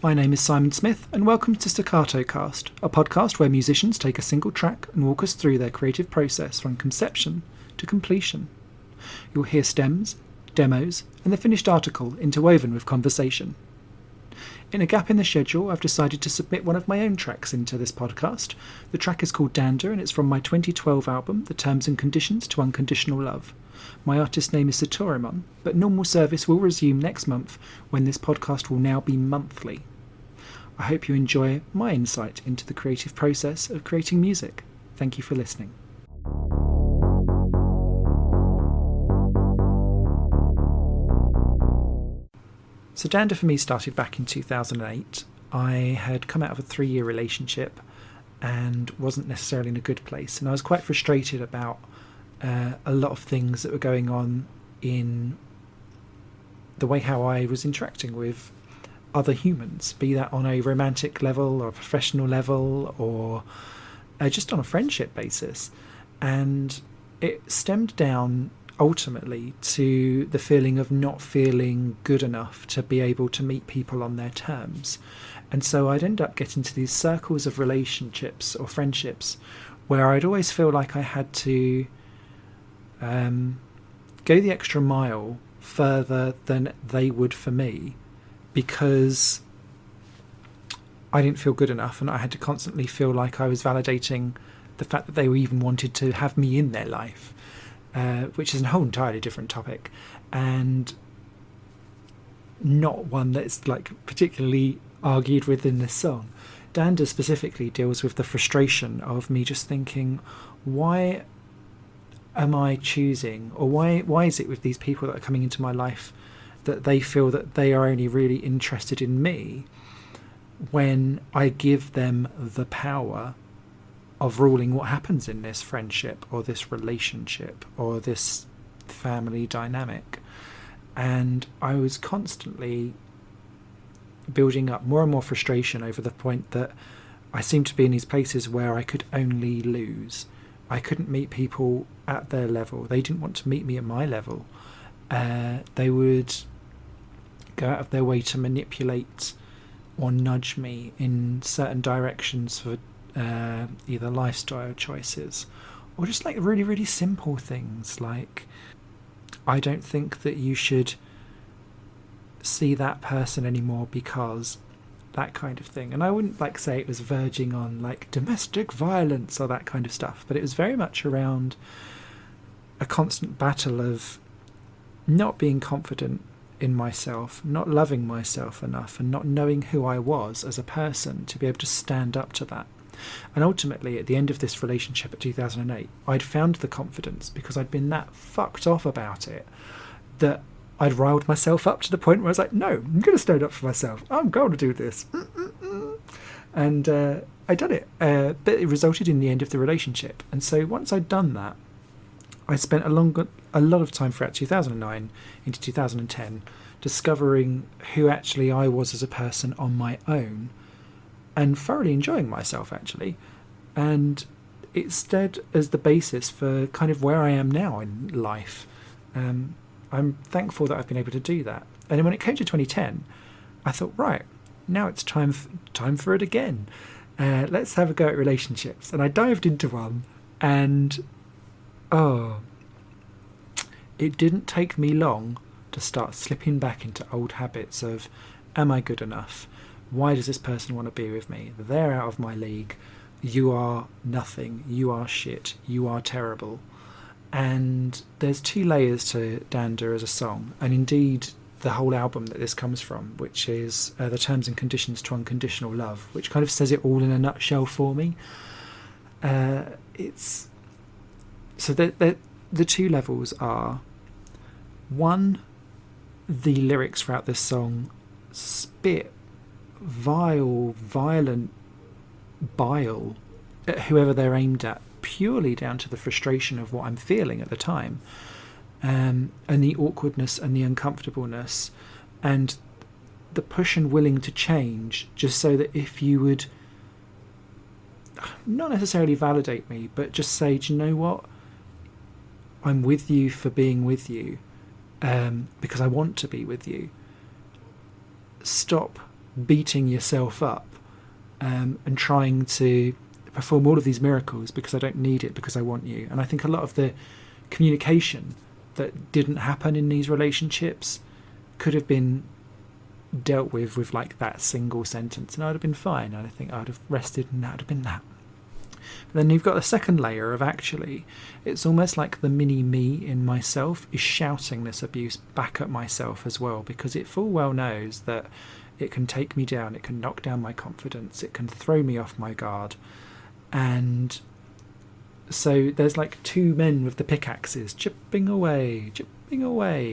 My name is Simon Smith, and welcome to Staccato Cast, a podcast where musicians take a single track and walk us through their creative process from conception to completion. You'll hear stems, demos, and the finished article interwoven with conversation. In a gap in the schedule, I've decided to submit one of my own tracks into this podcast. The track is called Dander, and it's from my 2012 album, The Terms and Conditions to Unconditional Love. My artist name is Sitorimon, but normal service will resume next month when this podcast will now be monthly. I hope you enjoy my insight into the creative process of creating music. Thank you for listening. So Dander for me started back in 2008. I had come out of a 3-year relationship and wasn't necessarily in a good place, and I was quite frustrated about a lot of things that were going on in the way how I was interacting with other humans, be that on a romantic level or a professional level or just on a friendship basis. And it stemmed down ultimately to the feeling of not feeling good enough to be able to meet people on their terms. And so I'd end up getting to these circles of relationships or friendships where I'd always feel like I had to go the extra mile further than they would for me, because I didn't feel good enough, and I had to constantly feel like I was validating the fact that they even wanted to have me in their life, which is a whole entirely different topic, and not one that's like particularly argued with in this song. Dander specifically deals with the frustration of me just thinking, why am I choosing, or why is it with these people that are coming into my life that they feel that they are only really interested in me when I give them the power of ruling what happens in this friendship or this relationship or this family dynamic. And I was constantly building up more and more frustration over the point that I seemed to be in these places where I could only lose. I couldn't meet people at their level. They didn't want to meet me at my level. They would go out of their way to manipulate or nudge me in certain directions for either lifestyle choices or just like really, really simple things like, I don't think that you should see that person anymore because that kind of thing. And I wouldn't like say it was verging on like domestic violence or that kind of stuff, but it was very much around a constant battle of not being confident in myself, not loving myself enough, and not knowing who I was as a person to be able to stand up to that. And ultimately, at the end of this relationship at 2008, I'd found the confidence because I'd been that fucked off about it that I'd riled myself up to the point where I was like, no, I'm going to stand up for myself. I'm going to do this. And I done it. But it resulted in the end of the relationship. And so once I'd done that, I spent a lot of time throughout 2009 into 2010 discovering who actually I was as a person on my own and thoroughly enjoying myself, actually. And it stood as the basis for kind of where I am now in life. I'm thankful that I've been able to do that. And then when it came to 2010, I thought, right, now it's time for it again. Let's have a go at relationships. And I dived into one, and it didn't take me long to start slipping back into old habits of, am I good enough? Why does this person want to be with me? They're out of my league. You are nothing. You are shit. You are terrible. And there's 2 layers to Dander as a song, and indeed the whole album that this comes from, which is The Terms and Conditions to Unconditional Love, which kind of says it all in a nutshell for me. It's so the 2 levels are, one, the lyrics throughout this song spit violent bile at whoever they're aimed at, purely down to the frustration of what I'm feeling at the time, and the awkwardness and the uncomfortableness and the push and willing to change, just so that if you would not necessarily validate me, but just say, do you know what, I'm with you for being with you, because I want to be with you. Stop beating yourself up and trying to perform all of these miracles because I don't need it, because I want you. And I think a lot of the communication that didn't happen in these relationships could have been dealt with like that single sentence, and I'd have been fine. I think I'd have rested and that would have been that. But then you've got a second layer of actually, it's almost like the mini me in myself is shouting this abuse back at myself as well, because it full well knows that it can take me down, it can knock down my confidence, it can throw me off my guard. And so there's like two men with the pickaxes chipping away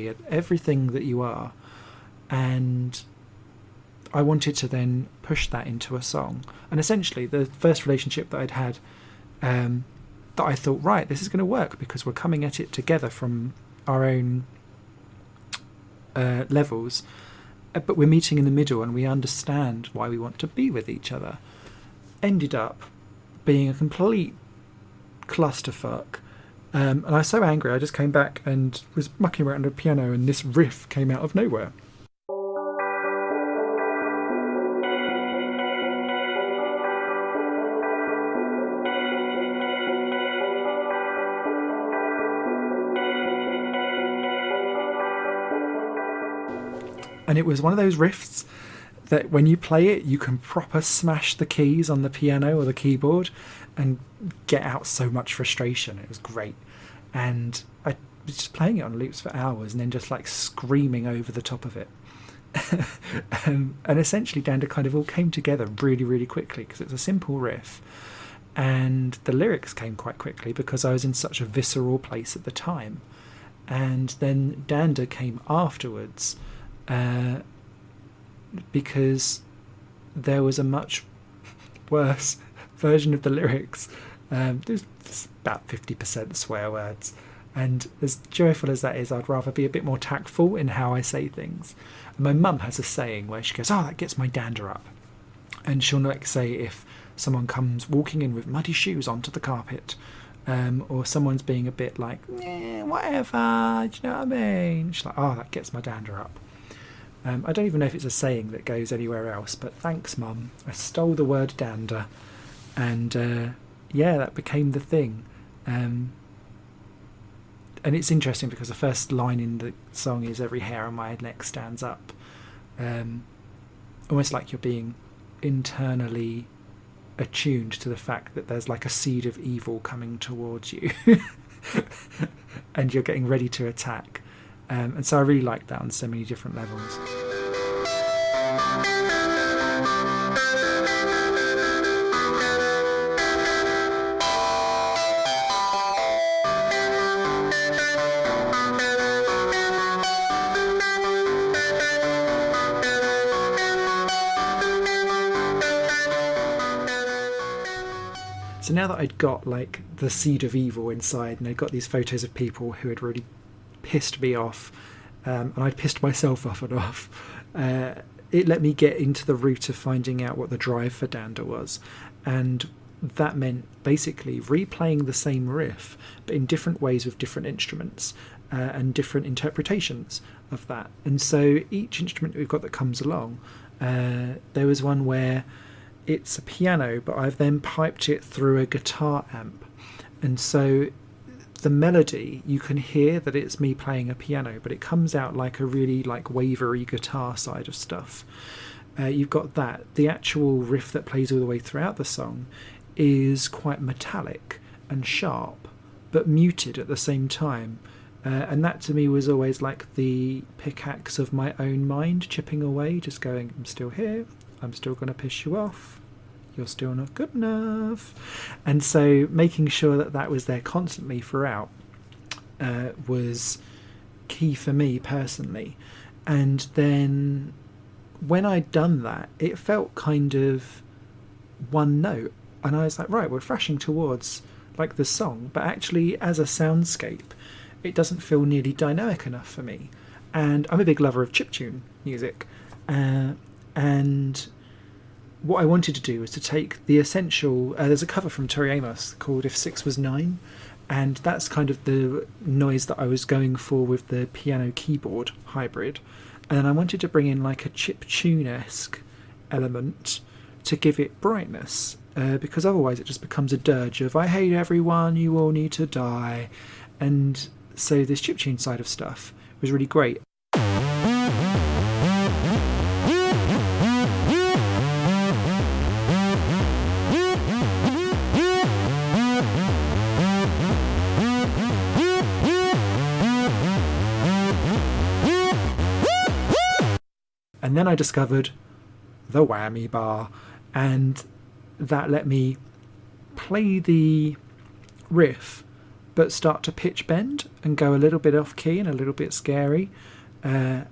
at everything that you are. And I wanted to then push that into a song. And essentially the first relationship that I'd had, that I thought, right, this is going to work because we're coming at it together from our own levels, but we're meeting in the middle and we understand why we want to be with each other, ended up being a complete clusterfuck. And I was so angry, I just came back and was mucking around the piano, and this riff came out of nowhere. And it was one of those riffs that when you play it, you can proper smash the keys on the piano or the keyboard and get out so much frustration. It was great. And I was just playing it on loops for hours and then just like screaming over the top of it. And essentially Dander kind of all came together really, really quickly because it's a simple riff. And the lyrics came quite quickly because I was in such a visceral place at the time. And then Dander came afterwards, because there was a much worse version of the lyrics. There's about 50% swear words, and as joyful as that is, I'd rather be a bit more tactful in how I say things. And my mum has a saying where she goes, "Oh, that gets my dander up," and she'll like say if someone comes walking in with muddy shoes onto the carpet, or someone's being a bit like, whatever, do you know what I mean? She's like, "Oh, that gets my dander up." I don't even know if it's a saying that goes anywhere else, but thanks, Mum. I stole the word dander, and that became the thing. And it's interesting because the first line in the song is "every hair on my neck stands up," almost like you're being internally attuned to the fact that there's like a seed of evil coming towards you, and you're getting ready to attack. And so I really like that on so many different levels. So now that I'd got like the seed of evil inside, and I'd got these photos of people who had really pissed me off, and I'd pissed myself off and off, it let me get into the root of finding out what the drive for Dander was. And that meant basically replaying the same riff but in different ways with different instruments, and different interpretations of that. And so each instrument that we've got that comes along, there was one where it's a piano but I've then piped it through a guitar amp, and so the melody, you can hear that it's me playing a piano, but it comes out like a really like wavery guitar side of stuff. You've got that. The actual riff that plays all the way throughout the song is quite metallic and sharp, but muted at the same time. And that to me was always like the pickaxe of my own mind chipping away, just going, I'm still here, I'm still going to piss you off, you're still not good enough. And so making sure that that was there constantly throughout was key for me personally. And then when I'd done that, it felt kind of one note, and I was like, right, we're thrashing towards like the song, but actually as a soundscape it doesn't feel nearly dynamic enough for me. And I'm a big lover of chiptune music, and what I wanted to do was to take the essential, there's a cover from Tori Amos called If 6 Was 9, and that's kind of the noise that I was going for with the piano keyboard hybrid. And then I wanted to bring in like a chiptune-esque element to give it brightness, because otherwise it just becomes a dirge of I hate everyone, you all need to die. And so this chiptune side of stuff was really great. And then I discovered the whammy bar, and that let me play the riff but start to pitch bend and go a little bit off key and a little bit scary, and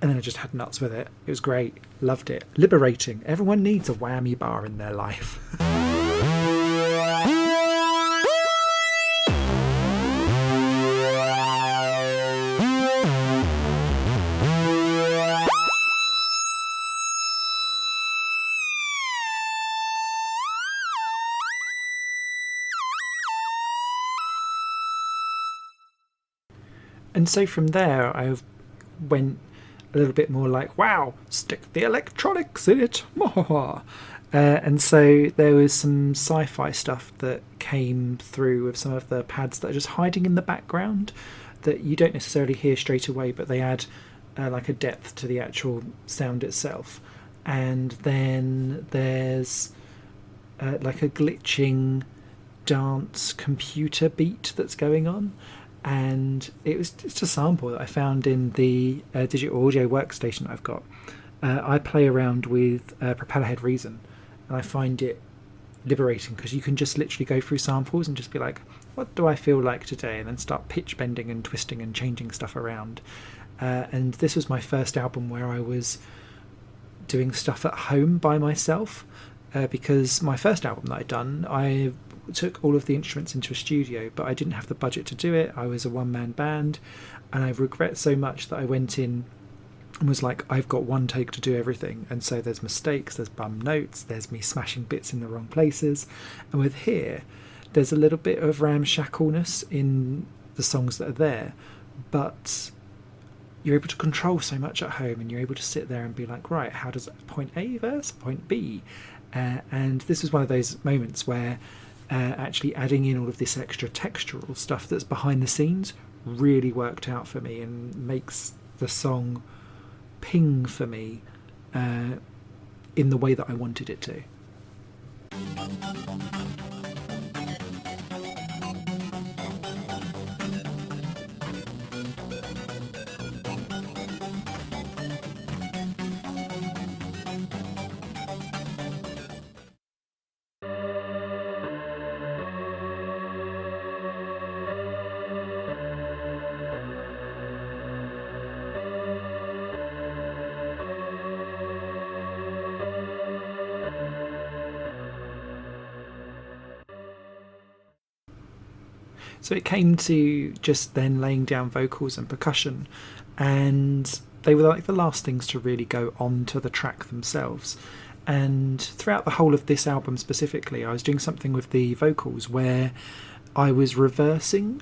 then I just had nuts with it. It was great, loved it, liberating. Everyone needs a whammy bar in their life. And so from there, I went a little bit more like, wow, stick the electronics in it. And so there was some sci-fi stuff that came through with some of the pads that are just hiding in the background that you don't necessarily hear straight away, but they add like a depth to the actual sound itself. And then there's like a glitching dance computer beat that's going on. And it was just a sample that I found in the digital audio workstation that I've got. I play around with Propeller Head Reason, and I find it liberating because you can just literally go through samples and just be like, what do I feel like today? And then start pitch bending and twisting and changing stuff around. And this was my first album where I was doing stuff at home by myself, because my first album that I'd done, I took all of the instruments into a studio, but I didn't have the budget to do it. I was a one-man band, and I regret so much that I went in and was like, I've got one take to do everything. And so there's mistakes, there's bum notes, there's me smashing bits in the wrong places. And with Here, there's a little bit of ramshackleness in the songs that are there, but you're able to control so much at home, and you're able to sit there and be like, right, how does point A verse point B? And this was one of those moments where actually adding in all of this extra textural stuff that's behind the scenes really worked out for me and makes the song ping for me in the way that I wanted it to. So it came to just then laying down vocals and percussion, and they were like the last things to really go on to the track themselves. And throughout the whole of this album specifically, I was doing something with the vocals where I was reversing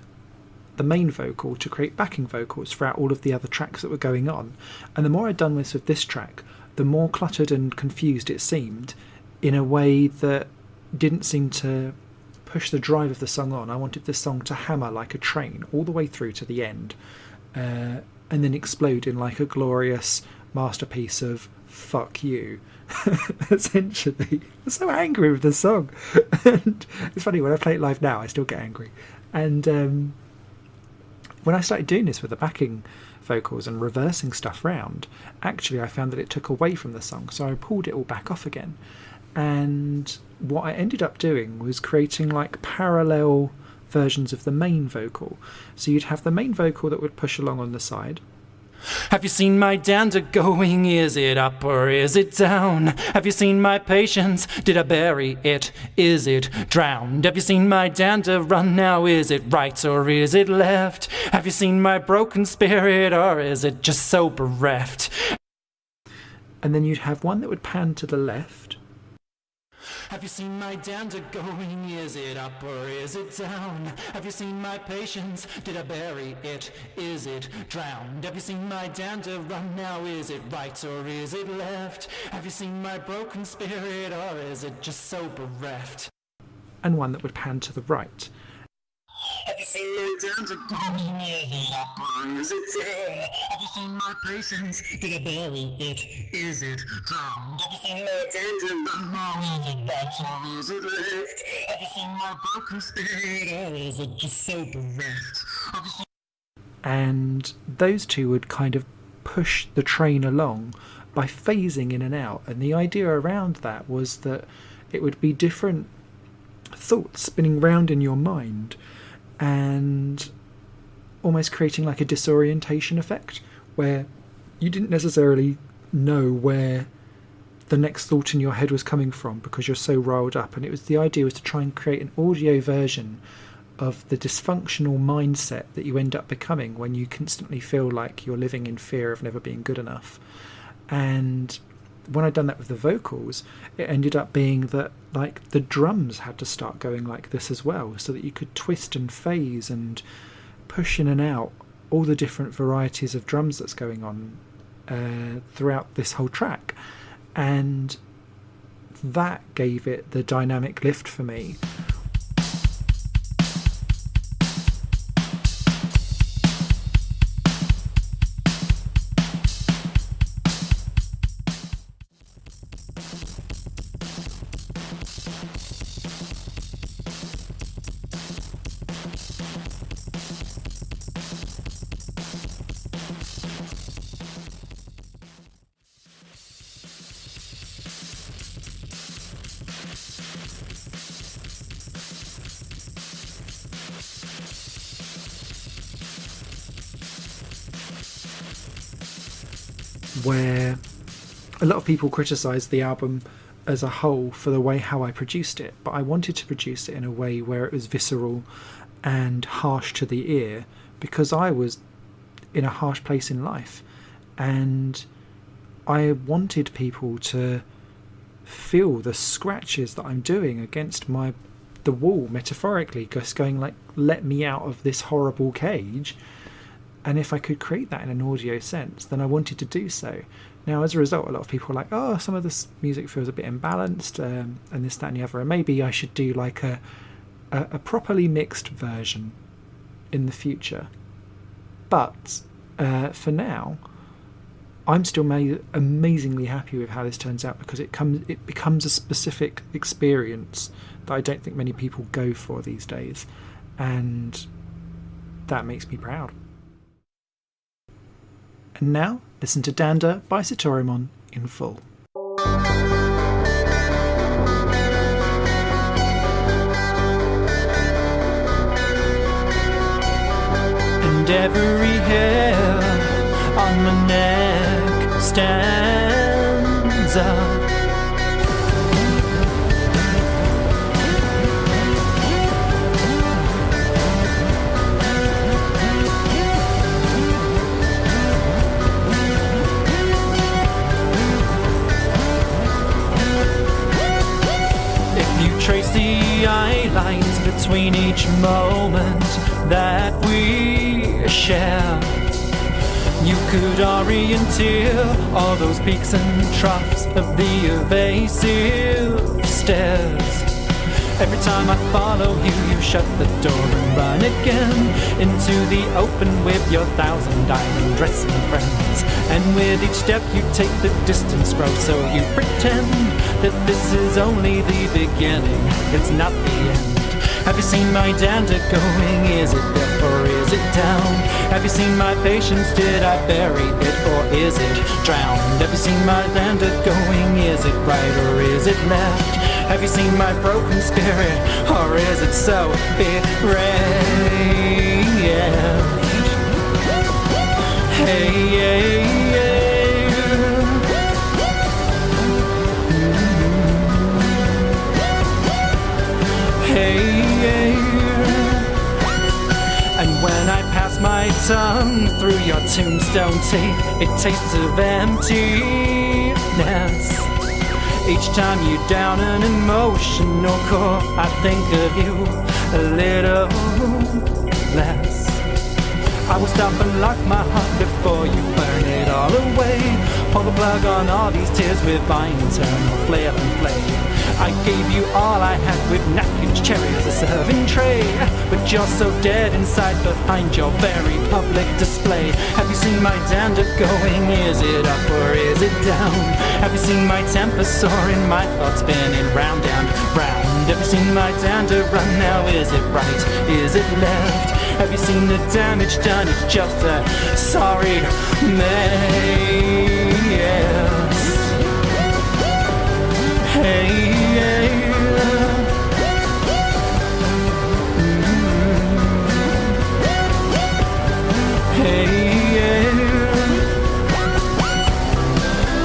the main vocal to create backing vocals throughout all of the other tracks that were going on. And the more I'd done this with this track, the more cluttered and confused it seemed, in a way that didn't seem to push the drive of the song on. I wanted the song to hammer like a train all the way through to the end, and then explode in like a glorious masterpiece of fuck you. Essentially, I'm so angry with the song. And it's funny, when I play it live now I still get angry. And when I started doing this with the backing vocals and reversing stuff round, actually I found that it took away from the song, so I pulled it all back off again. And what I ended up doing was creating like parallel versions of the main vocal. So you'd have the main vocal that would push along on the side. Have you seen my dander going? Is it up or is it down? Have you seen my patience? Did I bury it? Is it drowned? Have you seen my dander run now? Is it right or is it left? Have you seen my broken spirit, or is it just so bereft? And then you'd have one that would pan to the left. Have you seen my dander going? Is it up or is it down? Have you seen my patience? Did I bury it? Is it drowned? Have you seen my dander run now? Is it right or is it left? Have you seen my broken spirit or is it just so bereft? And one that would pan to the right. Have you seen my dander going? Is it up or is it down? Have you seen my patience? Did I bury it? Is it drowned? Have you seen my danger run now? Is it right or is it left? Have you seen my broken spirit or is it just so bereft? Have you seen... And those two would kind of push the train along by phasing in and out. And the idea around that was that it would be different thoughts spinning round in your mind and almost creating like a disorientation effect where you didn't necessarily know where the next thought in your head was coming from because you're so riled up. And the idea was to try and create an audio version of the dysfunctional mindset that you end up becoming when you constantly feel like you're living in fear of never being good enough. And when I'd done that with the vocals, it ended up being that like the drums had to start going like this as well, so that you could twist and phase and push in and out all the different varieties of drums that's going on throughout this whole track. And that gave it the dynamic lift for me. Where a lot of people criticise the album as a whole for the way how I produced it, but I wanted to produce it in a way where it was visceral and harsh to the ear because I was in a harsh place in life, and I wanted people to feel the scratches that I'm doing against the wall, metaphorically, just going like, let me out of this horrible cage. And if I could create that in an audio sense, then I wanted to do so. Now, as a result, a lot of people are like, oh, some of this music feels a bit imbalanced, and this, that, and the other. And maybe I should do like a properly mixed version in the future. But for now, I'm still amazingly happy with how this turns out because it becomes a specific experience that I don't think many people go for these days. And that makes me proud. And now, listen to Dander by Sitorimon in full. And every hair on my neck stands up. Trace the eye lines between each moment that we share. You could orienteer all those peaks and troughs of the evasive stairs. Every time I follow you, you shut the door and run again into the open with your 1,000 diamond dressing friends. And with each step you take, the distance grows, so you pretend that this is only the beginning, it's not the end. Have you seen my dander going? Is it up or is it down? Have you seen my patience? Did I bury it or is it drowned? Have you seen my dander going? Is it right or is it left? Have you seen my broken spirit or is it so bereft? Hey, yeah, yeah. Hey, and when I pass my tongue through your tombstone teeth, it tastes of emptiness. Each time you down an emotional core, I think of you a little less. I will stop and lock my heart before you burn it all away. Pull the plug on all these tears with vines, eternal flail and flame. I gave you all I had with napkins, cherries, a serving tray. But you're so dead inside behind your very public display. Have you seen my dander going? Is it up or is it down? Have you seen my temper soaring, my thoughts spinning round and round? Have you seen my dander run now? Is it right? Is it left? Have you seen the damage done? It's just a sorry mess. Hey, yeah. Hey, yeah.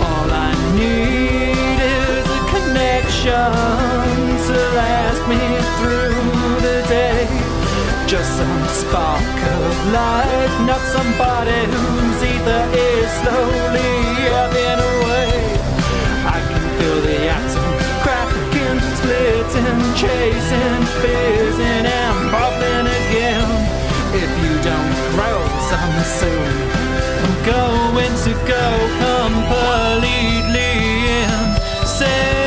All I need is a connection to last me through the day. Just some spark of life, not somebody whose ether is slowly ebbing away. I can feel the atom cracking, splitting, chasing, fizzing and bubbling again. If you don't grow some soon, I'm going to go completely insane.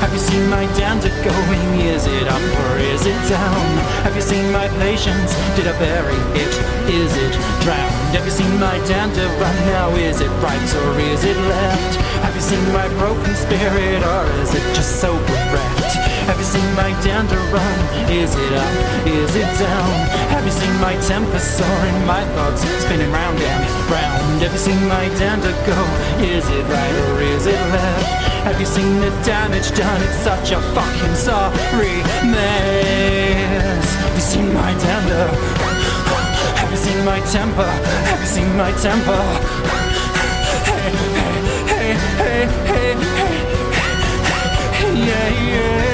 Have you seen my dander going? Is it up or is it down? Have you seen my patience? Did I bury it? Is it drowned? Have you seen my dander run now? Is it right or is it left? Have you seen my broken spirit or is it just so bereft? Have you seen my dander run? Is it up? Is it down? Have you seen my temper soaring, my thoughts spinning round and round? Have you seen my dander go? Is it right or is it left? Have you seen the damage done? It's such a fucking sorry mess. Have you seen my dander? Have you seen my temper? Have you seen my temper? Hey, hey, hey, hey, hey, hey, yeah, yeah.